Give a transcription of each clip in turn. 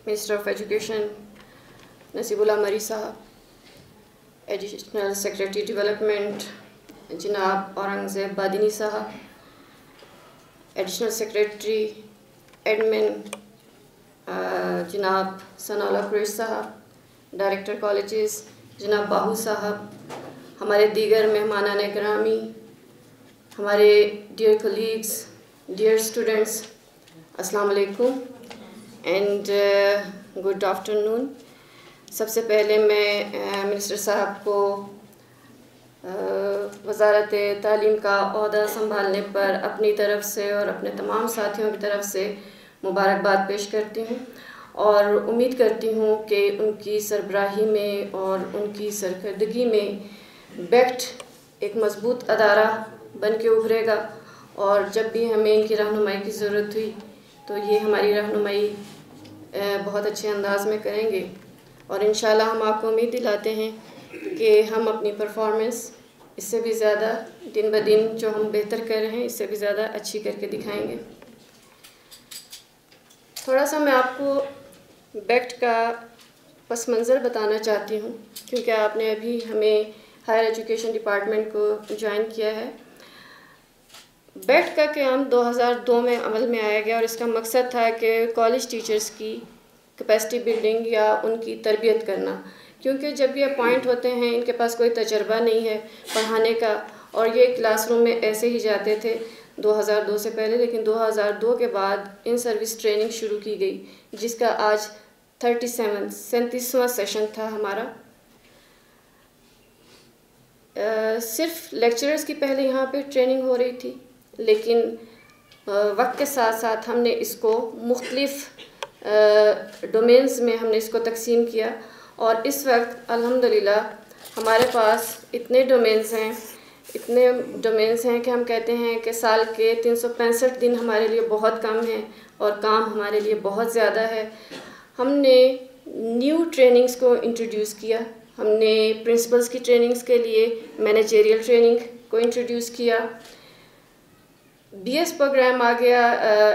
Minister of education Nasibullah मरी साहब, additional secretary development जनाब औरंगज़ेब बादिनी साहब, एडिशनल सेक्रेटरी एडमिन जनाब सनाउल्लाह कुरैशी साहब, डायरेक्टर कॉलेजेस जनाब बाहू साहब, हमारे दीगर मेहमानान गिरामी, हमारे डियर कलीग्स, डियर स्टूडेंट्स, अस्सलाम वालेकुम एंड गुड आफ्टरनून। सबसे पहले मैं मिनिस्टर साहब को वज़ारत तालीम का ओहदा संभालने पर अपनी तरफ से और अपने तमाम साथियों की तरफ से मुबारकबाद पेश करती हूँ और उम्मीद करती हूँ कि उनकी सरबराही में और उनकी सरकर्दगी में बेक्ट एक मज़बूत अदारा बन के उभरेगा और जब भी हमें इनकी रहनुमाई की ज़रूरत हुई तो ये हमारी रहनुमाई बहुत अच्छे अंदाज में करेंगे और इंशाल्लाह हम आपको उम्मीद दिलाते हैं कि हम अपनी परफॉर्मेंस इससे भी ज़्यादा दिन ब दिन जो हम बेहतर कर रहे हैं इससे भी ज़्यादा अच्छी करके दिखाएंगे। थोड़ा सा मैं आपको बेक्ट का पस मंज़र बताना चाहती हूँ क्योंकि आपने अभी हमें हायर एजुकेशन डिपार्टमेंट को ज्वाइन किया है। बेक्ट का क़याम 2002 में अमल में आया गया और इसका मकसद था कि कॉलेज टीचर्स की कैपेसिटी बिल्डिंग या उनकी तरबियत करना, क्योंकि जब ये अपॉइंट होते हैं इनके पास कोई तजर्बा नहीं है पढ़ाने का और ये क्लासरूम में ऐसे ही जाते थे 2002 से पहले, लेकिन 2002 के बाद इन सर्विस ट्रेनिंग शुरू की गई जिसका आज 37वां सेशन था हमारा। सिर्फ लेक्चरर्स की पहले यहाँ पे ट्रेनिंग हो रही थी, लेकिन वक्त के साथ साथ हमने इसको मुख्तलिफ़ डोमेन्स में हमने इसको तकसीम किया और इस वक्त अल्हम्दुलिल्लाह हमारे पास इतने डोमेन्स हैं कि हम कहते हैं कि साल के 365 दिन हमारे लिए बहुत कम हैं और काम हमारे लिए बहुत ज़्यादा है। हमने न्यू ट्रेनिंग्स को इंट्रोड्यूस किया, हमने प्रिंसिपल्स की ट्रेनिंग्स के लिए मैनेजरियल ट्रेनिंग को इंट्रोड्यूस किया। बीएस प्रोग्राम आ गया,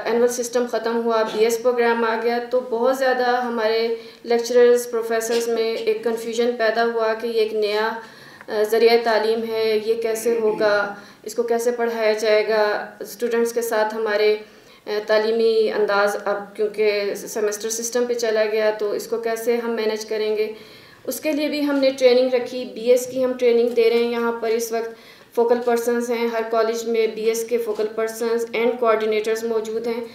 एनुअल सिस्टम ख़त्म हुआ, बीएस प्रोग्राम आ गया तो बहुत ज़्यादा हमारे लेक्चरर्स प्रोफेसर्स में एक कन्फ्यूजन पैदा हुआ कि ये एक नया ज़रिया तालीम है, ये कैसे होगा, इसको कैसे पढ़ाया जाएगा। स्टूडेंट्स के साथ हमारे तालीमी अंदाज़ अब क्योंकि सेमेस्टर सिस्टम पे चला गया तो इसको कैसे हम मैनेज करेंगे, उसके लिए भी हमने ट्रेनिंग रखी। बीएस की हम ट्रेनिंग दे रहे हैं, यहाँ पर इस वक्त फोकल पर्सनस हैं, हर कॉलेज में बीएस के फोकल पर्सनस एंड कोऑर्डिनेटर्स मौजूद हैं।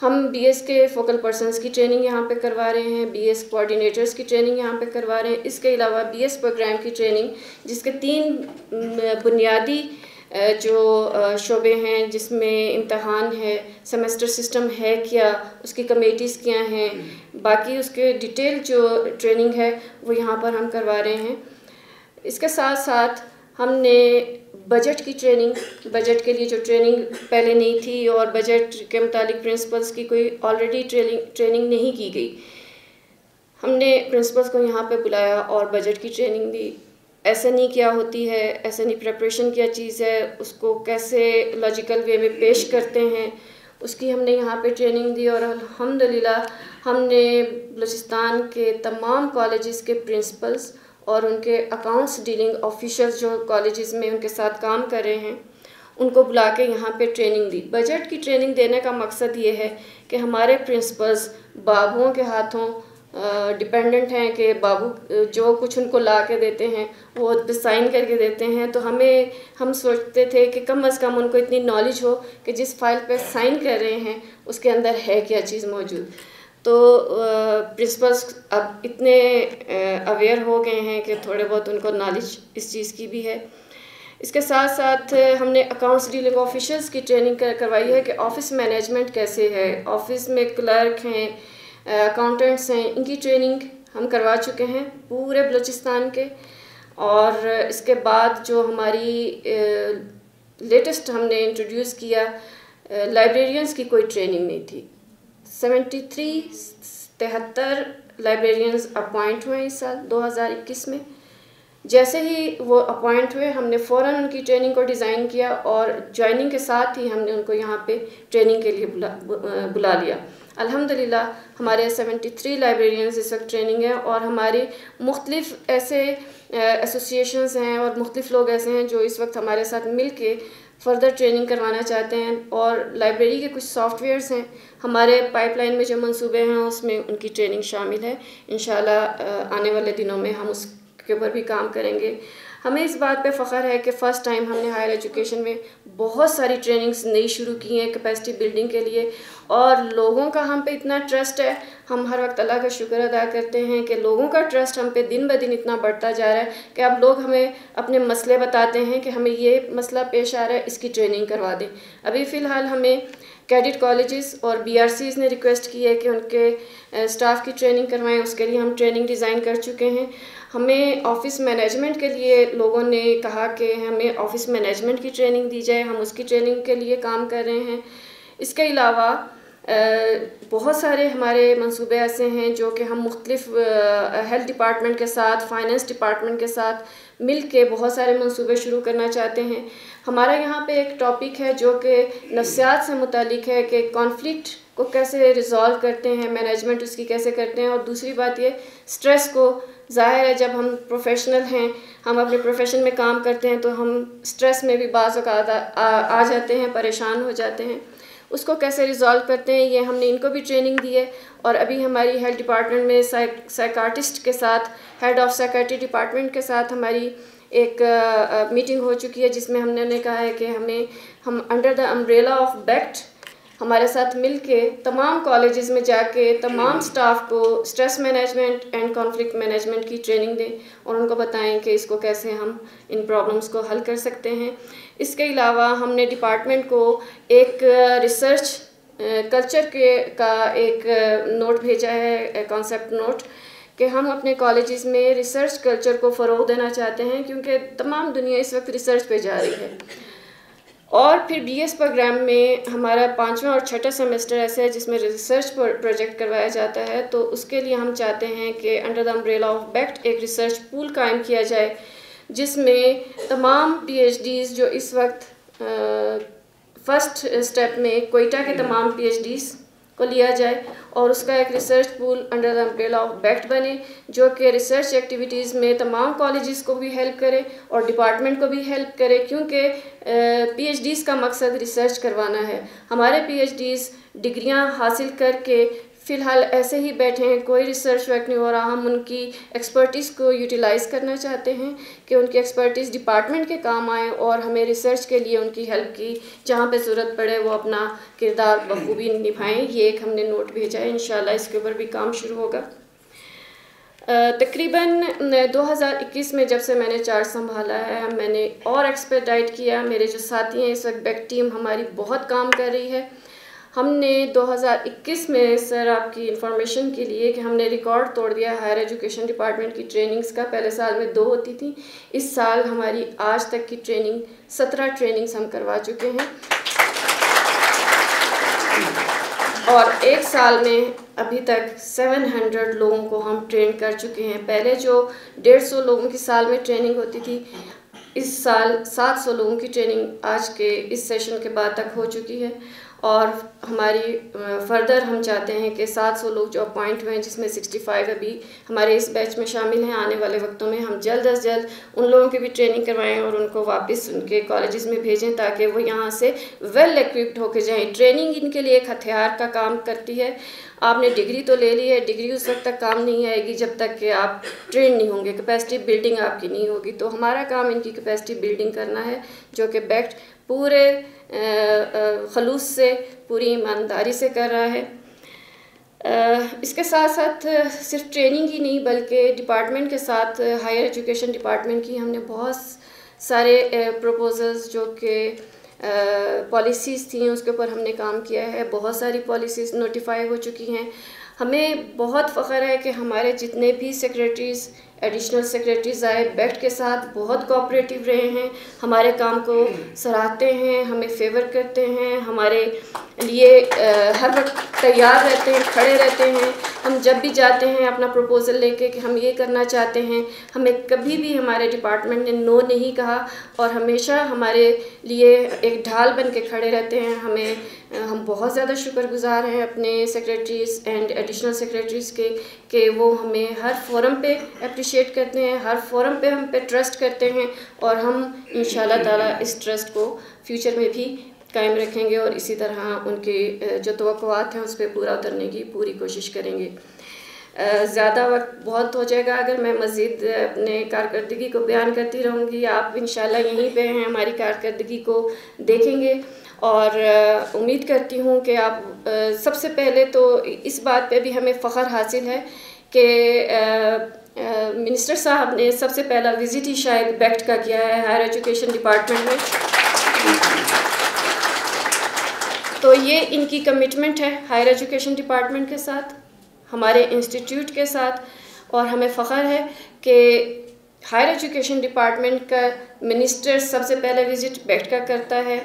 हम बीएस के फोकल पर्सनस की ट्रेनिंग यहाँ पे करवा रहे हैं, बीएस कोऑर्डिनेटर्स की ट्रेनिंग यहाँ पे करवा रहे हैं। इसके अलावा बीएस प्रोग्राम की ट्रेनिंग जिसके 3 बुनियादी जो शोबे हैं जिसमें इम्तहान है, सेमेस्टर सिस्टम है क्या, उसकी कमेटीज़ क्या हैं, बाकी उसके डिटेल जो ट्रेनिंग है वो यहाँ पर हम करवा रहे हैं। इसके साथ साथ हमने बजट की ट्रेनिंग, बजट के लिए जो ट्रेनिंग पहले नहीं थी और बजट के मुतालिक प्रिंसिपल्स की कोई ऑलरेडी ट्रेनिंग नहीं की गई, हमने प्रिंसिपल्स को यहाँ पे बुलाया और बजट की ट्रेनिंग दी। एसएनई क्या होती है, एसएनई प्रिपरेशन क्या चीज़ है, उसको कैसे लॉजिकल वे में पेश करते हैं, उसकी हमने यहाँ पे ट्रेनिंग दी और अल्हम्दुलिल्लाह हमने बलूचिस्तान के तमाम कॉलेजेस के प्रिंसिपल्स और उनके अकाउंट्स डीलिंग ऑफिशर्स जो कॉलेजेस में उनके साथ काम कर रहे हैं उनको बुला के यहाँ पे ट्रेनिंग दी। बजट की ट्रेनिंग देने का मकसद ये है कि हमारे प्रिंसिपल्स बाबुओं के हाथों डिपेंडेंट हैं कि बाबू जो कुछ उनको ला के देते हैं वो साइन करके देते हैं, तो हम सोचते थे कि कम अज़ कम उनको इतनी नॉलेज हो कि जिस फाइल पे साइन कर रहे हैं उसके अंदर है क्या चीज़ मौजूद। तो प्रिंसिपल्स अब इतने अवेयर हो गए हैं कि थोड़े बहुत उनको नॉलेज इस चीज़ की भी है। इसके साथ साथ हमने अकाउंट्स डीलिंग ऑफिसर्स की ट्रेनिंग करवाई है कि ऑफ़िस मैनेजमेंट कैसे है, ऑफ़िस में क्लर्क हैं, अकाउंटेंट्स हैं, इनकी ट्रेनिंग हम करवा चुके हैं पूरे बलूचिस्तान के। और इसके बाद जो हमारी लेटेस्ट हमने इंट्रोड्यूस किया, लाइब्रेरियंस की कोई ट्रेनिंग नहीं थी। 73 लाइब्रेरियंस अपॉइंट हुए इस साल 2021 में। जैसे ही वो अपॉइंट हुए हमने फ़ौरन उनकी ट्रेनिंग को डिज़ाइन किया और ज्वाइनिंग के साथ ही हमने उनको यहाँ पे ट्रेनिंग के लिए बुला लिया। अल्हम्दुलिल्लाह हमारे 73 लाइब्रेरियंस इस वक्त ट्रेनिंग है, और हमारे मुख्तलिफ ऐसे एसोसिएशंस हैं और मुख्तलिफ लोग ऐसे हैं जो इस वक्त हमारे साथ मिल के फ़र्दर ट्रेनिंग करवाना चाहते हैं। और लाइब्रेरी के कुछ सॉफ्टवेयर्स हैं हमारे पाइपलाइन में जो मंसूबे हैं उसमें उनकी ट्रेनिंग शामिल है। इंशाल्लाह आने वाले दिनों में हम उसके ऊपर भी काम करेंगे। हमें इस बात पे फ़ख्र है कि फ़र्स्ट टाइम हमने हायर एजुकेशन में बहुत सारी ट्रेनिंग्स नई शुरू की हैं कैपेसिटी बिल्डिंग के लिए, और लोगों का हम पे इतना ट्रस्ट है। हम हर वक्त अल्लाह का शुक्र अदा करते हैं कि लोगों का ट्रस्ट हम पे दिन ब दिन इतना बढ़ता जा रहा है कि अब लोग हमें अपने मसले बताते हैं कि हमें ये मसला पेश आ रहा है, इसकी ट्रेनिंग करवा दें। अभी फ़िलहाल हमें कैडेट कॉलेजेस और BRCs ने रिक्वेस्ट की है कि उनके स्टाफ की ट्रेनिंग करवाएं, उसके लिए हम ट्रेनिंग डिज़ाइन कर चुके हैं। हमें ऑफ़िस मैनेजमेंट के लिए लोगों ने कहा कि हमें ऑफ़िस मैनेजमेंट की ट्रेनिंग दी जाए, हम उसकी ट्रेनिंग के लिए काम कर रहे हैं। इसके अलावा बहुत सारे हमारे मंसूबे ऐसे हैं जो कि हम मुख्तलिफ हेल्थ डिपार्टमेंट के साथ, फाइनेंस डिपार्टमेंट के साथ मिल के बहुत सारे मंसूबे शुरू करना चाहते हैं। हमारा यहाँ पे एक टॉपिक है जो कि नफ्सियात से मुतालिक है कि कॉन्फ्लिक्ट को कैसे रिज़ॉल्व करते हैं, मैनेजमेंट उसकी कैसे करते हैं। और दूसरी बात ये स्ट्रेस को, ज़ाहिर है जब हम प्रोफेशनल हैं, हम अपने प्रोफेशन में काम करते हैं तो हम स्ट्रेस में भी बाज़ औक़ात आ जाते हैं, परेशान हो जाते हैं, उसको कैसे रिज़ॉल्व करते हैं, ये हमने इनको भी ट्रेनिंग दी है। और अभी हमारी हेल्थ डिपार्टमेंट में साइकार्टिस्ट के साथ, हेड ऑफ़ साइकाट्री डिपार्टमेंट के साथ हमारी एक मीटिंग हो चुकी है जिसमें हमने कहा है कि हम under the umbrella of baked हमारे साथ मिल के तमाम कॉलेजेस में जाके तमाम स्टाफ को stress management and conflict management की ट्रेनिंग दें और उनको बताएं कि इसको कैसे हम इन प्रॉब्लम्स को हल कर सकते हैं। इसके अलावा हमने डिपार्टमेंट को एक रिसर्च कल्चर का एक नोट भेजा है, कॉन्सेप्ट नोट, कि हम अपने कॉलेजेस में रिसर्च कल्चर को फ़रोग़ देना चाहते हैं क्योंकि तमाम दुनिया इस वक्त रिसर्च पे जा रही है। और फिर BS प्रोग्राम में हमारा 5वां और 6ठा सेमेस्टर ऐसा है जिसमें रिसर्च प्रोजेक्ट करवाया जाता है, तो उसके लिए हम चाहते हैं कि under the umbrella of baked एक रिसर्च पूल कायम किया जाए जिसमें तमाम PhDs जो इस वक्त फर्स्ट स्टेप में कोयटा के तमाम PhDs को लिया जाए और उसका एक research pool under the umbrella of baked बने जो कि रिसर्च एक्टिविटीज़ में तमाम कॉलेजेस को भी हेल्प करे और डिपार्टमेंट को भी हेल्प करे, क्योंकि PhDs का मकसद रिसर्च करवाना है। हमारे PhDs डिग्रियां हासिल करके फ़िलहाल ऐसे ही बैठे हैं, कोई रिसर्च वर्क नहीं हो रहा। हम उनकी एक्सपर्टीज़ को यूटिलाइज़ करना चाहते हैं कि उनकी एक्सपर्टीज़ डिपार्टमेंट के काम आए और हमें रिसर्च के लिए उनकी हेल्प की जहाँ पे ज़रूरत पड़े वो अपना किरदार बखूबी निभाएं। ये एक हमने नोट भेजा है, इंशाल्लाह इसके ऊपर भी काम शुरू होगा। तकरीबन 2021 में जब से मैंने चार्ज संभाला है मैंने और एक्सपेडाइट किया। मेरे जो साथी हैं इस वक्त बेक टीम हमारी बहुत काम कर रही है। हमने 2021 में, सर आपकी इंफॉर्मेशन के लिए, कि हमने रिकॉर्ड तोड़ दिया हायर एजुकेशन डिपार्टमेंट की ट्रेनिंग्स का। पहले साल में 2 होती थी, इस साल हमारी आज तक की ट्रेनिंग 17 ट्रेनिंग्स हम करवा चुके हैं और एक साल में अभी तक 700 लोगों को हम ट्रेन कर चुके हैं। पहले जो 150 लोगों की साल में ट्रेनिंग होती थी, इस साल 700 लोगों की ट्रेनिंग आज के इस सेशन के बाद तक हो चुकी है और हमारी फर्दर हम चाहते हैं कि 700 लोग जो अपॉइंट हुए हैं जिसमें 65 अभी हमारे इस बैच में शामिल हैं, आने वाले वक्तों में हम जल्द अज जल्द उन लोगों की भी ट्रेनिंग करवाएं और उनको वापस उनके कॉलेजेस में भेजें ताकि वो यहाँ से वेल इक्विप्ड होकर जाएं। ट्रेनिंग इनके लिए एक हथियार का काम करती है। आपने डिग्री तो ले ली है, डिग्री उस वक्त तक काम नहीं आएगी जब तक कि आप ट्रेन नहीं होंगे, कैपेसिटी बिल्डिंग आपकी नहीं होगी। तो हमारा काम इनकी कैपेसिटी बिल्डिंग करना है जो कि बेक्ट पूरे खलूस से, पूरी ईमानदारी से कर रहा है। इसके साथ साथ सिर्फ ट्रेनिंग ही नहीं बल्कि डिपार्टमेंट के साथ हायर एजुकेशन डिपार्टमेंट की हमने बहुत सारे प्रपोजल्स जो कि पॉलिसीज़ थी उसके ऊपर हमने काम किया है। बहुत सारी पॉलिसीज़ नोटिफाई हो चुकी हैं। हमें बहुत फ़ख्र है कि हमारे जितने भी सेक्रेटरीज़ एडिशनल सेक्रेटरीज आए, बेक्ट के साथ बहुत कोऑपरेटिव रहे हैं, हमारे काम को सराहते हैं, हमें फेवर करते हैं, हमारे लिए हर वक्त तैयार रहते हैं, खड़े रहते हैं। हम जब भी जाते हैं अपना प्रपोज़ल लेके कि हम ये करना चाहते हैं, हमें कभी भी हमारे डिपार्टमेंट ने नो नहीं कहा और हमेशा हमारे लिए एक ढाल बन के खड़े रहते हैं। हम बहुत ज़्यादा शुक्रगुजार हैं अपने सेक्रेटरीज़ एंड एडिशनल सेक्रेटरीज़ के कि वो हमें हर फोरम पे अप्रिशिएट करते हैं, हर फोरम पे हम पे ट्रस्ट करते हैं और हम इंशाल्लाह ताला इस ट्रस्ट को फ्यूचर में भी कायम रखेंगे और इसी तरह उनके जो तवक्कुआत हैं उस पर पूरा उतरने की पूरी कोशिश करेंगे। ज़्यादा वक्त बहुत हो जाएगा अगर मैं मज़ीद अपने कारकर्दगी को बयान करती रहूँगी। आप इंशाल्लाह यहीं पे हैं, हमारी कारकर्दगी को देखेंगे और उम्मीद करती हूँ कि आप सबसे पहले तो इस बात पे भी हमें फ़ख्र हासिल है कि मिनिस्टर साहब ने सबसे पहला विज़िट ही शायद बेक्ट का किया है हायर एजुकेशन डिपार्टमेंट में, तो ये इनकी कमिटमेंट है हायर एजुकेशन डिपार्टमेंट के साथ, हमारे इंस्टीट्यूट के साथ। और हमें फ़ख्र है कि हायर एजुकेशन डिपार्टमेंट का मिनिस्टर सबसे पहले विज़िट बेक्ट का करता है।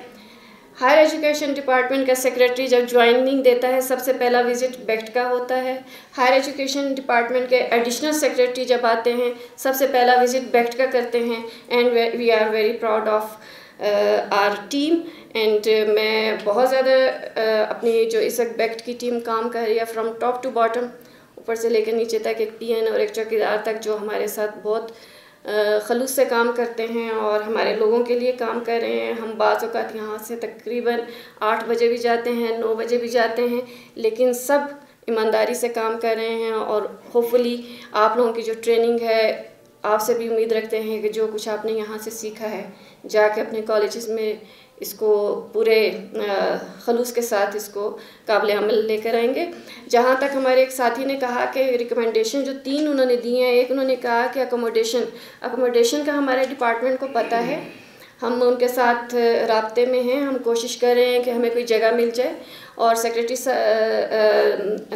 हायर एजुकेशन डिपार्टमेंट का सेक्रेटरी जब ज्वाइनिंग देता है सबसे पहला विज़िट बेक्ट का होता है। हायर एजुकेशन डिपार्टमेंट के एडिशनल सेक्रेटरी जब आते हैं सबसे पहला विज़िट बेक्ट का करते हैं। And we are very proud of our team and मैं बहुत ज़्यादा अपनी जो इस वक्त बेक्ट की टीम काम कर रही है फ्रॉम टॉप टू बॉटम, ऊपर से लेकर नीचे तक, एक पीएन और एक चौकीदार तक जो हमारे साथ बहुत खलूस से काम करते हैं और हमारे लोगों के लिए काम कर रहे हैं। हम बाज़ औक़ात यहाँ से तकरीबन 8 बजे भी जाते हैं, 9 बजे भी जाते हैं, लेकिन सब ईमानदारी से काम कर रहे हैं और होपफुली आप लोगों की जो ट्रेनिंग है, आपसे भी उम्मीद रखते हैं कि जो कुछ आपने यहाँ से सीखा है जाके अपने कॉलेजेस में इसको पूरे खलूस के साथ इसको काबिल अमल लेकर आएंगे। जहाँ तक हमारे एक साथी ने कहा कि रिकमेंडेशन जो 3 उन्होंने दी हैं, एक उन्होंने कहा कि अकोमोडेशन का हमारे डिपार्टमेंट को पता है, हम उनके साथ राब्ते में हैं, हम कोशिश कर रहे हैं कि हमें कोई जगह मिल जाए। और सेक्रेटरी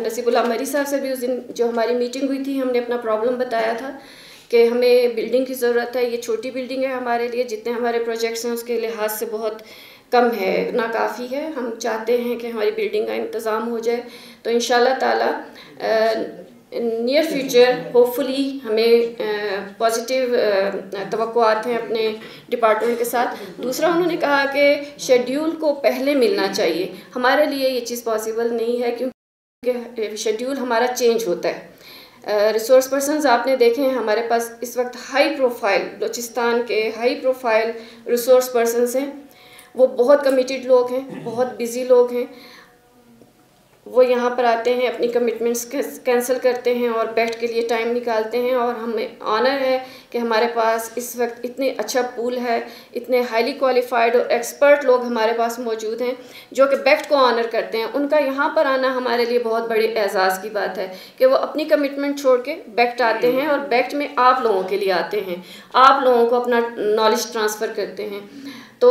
नसीबुल्लाह मरी साहब से भी उस दिन जो हमारी मीटिंग हुई थी हमने अपना प्रॉब्लम बताया था कि हमें बिल्डिंग की ज़रूरत है। ये छोटी बिल्डिंग है हमारे लिए, जितने हमारे प्रोजेक्ट्स हैं उसके लिहाज से बहुत कम है, नाकाफ़ी है। हम चाहते हैं कि हमारी बिल्डिंग का इंतज़ाम हो जाए, तो इंशाल्लाह ताला नियर फ्यूचर होपफुली हमें पॉजिटिव तवक्कुआत हैं अपने डिपार्टमेंट के साथ। दूसरा उन्होंने कहा कि शेड्यूल को पहले मिलना चाहिए। हमारे लिए ये चीज़ पॉसिबल नहीं है क्योंकि शेड्यूल हमारा चेंज होता है। रिसोर्स पर्सनस आपने देखे हैं हमारे पास इस वक्त हाई प्रोफाइल, बलूचिस्तान के हाई प्रोफाइल रिसोर्स पर्सनस हैं। वो बहुत कमिटेड लोग हैं, बहुत बिज़ी लोग हैं। वो यहाँ पर आते हैं, अपनी कमिटमेंट्स कैंसिल करते हैं और बेक्ट के लिए टाइम निकालते हैं। और हमें ऑनर है कि हमारे पास इस वक्त इतने अच्छा पूल है, इतने हाईली क्वालिफाइड और एक्सपर्ट लोग हमारे पास मौजूद हैं जो कि बेक्ट को ऑनर करते हैं। उनका यहाँ पर आना हमारे लिए बहुत बड़ी एजाज़ की बात है कि वो अपनी कमिटमेंट छोड़ के बेक्ट आते हैं और बेक्ट में आप लोगों के लिए आते हैं, आप लोगों को अपना नॉलेज ट्रांसफ़र करते हैं। तो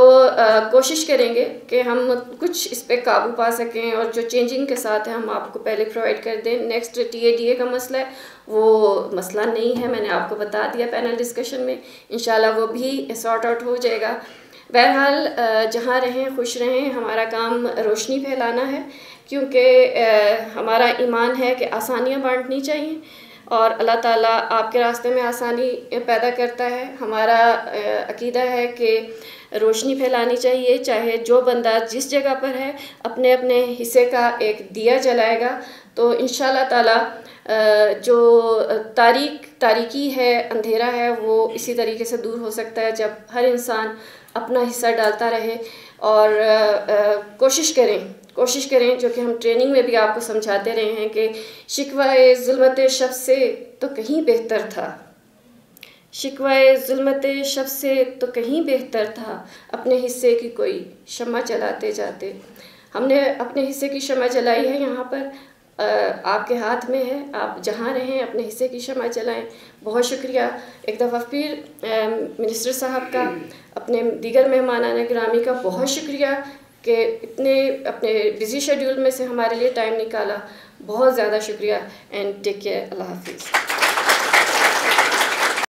कोशिश करेंगे कि हम कुछ इस पे काबू पा सकें और जो चेंजिंग के साथ है हम आपको पहले प्रोवाइड कर दें। नेक्स्ट TADA का मसला है, वो मसला नहीं है, मैंने आपको बता दिया पैनल डिस्कशन में, इंशाल्लाह वो भी सॉर्ट आउट हो जाएगा। बहरहाल जहाँ रहें खुश रहें, हमारा काम रोशनी फैलाना है क्योंकि हमारा ईमान है कि आसानियाँ बांटनी चाहिए और अल्लाह ताला आपके रास्ते में आसानी पैदा करता है। हमारा अकीदा है कि रोशनी फैलानी चाहिए, चाहे जो बंदा जिस जगह पर है अपने अपने हिस्से का एक दिया जलाएगा तो इंशाल्लाह ताला जो तारीकी है, अंधेरा है, वो इसी तरीके से दूर हो सकता है जब हर इंसान अपना हिस्सा डालता रहे। और कोशिश करें जो कि हम ट्रेनिंग में भी आपको समझाते रहे हैं कि शिकवाए ज़ुल्मत शब से तो कहीं बेहतर था, शिकवाए ज़ुल्मत शब से तो कहीं बेहतर था, अपने हिस्से की कोई शम्मा जलाते जाते। हमने अपने हिस्से की शम्मा जलाई है, यहाँ पर आपके हाथ में है, आप जहाँ रहें अपने हिस्से की शम्मा जलाएं। बहुत शुक्रिया एक दफ़ा फिर मिनिस्टर साहब का, अपने दीगर मेहमानान गिरामी का बहुत शुक्रिया कि इतने अपने बिज़ी शेड्यूल में से हमारे लिए टाइम निकाला। बहुत ज़्यादा शुक्रिया एंड टेक केयर। अल्लाह हाफिज़।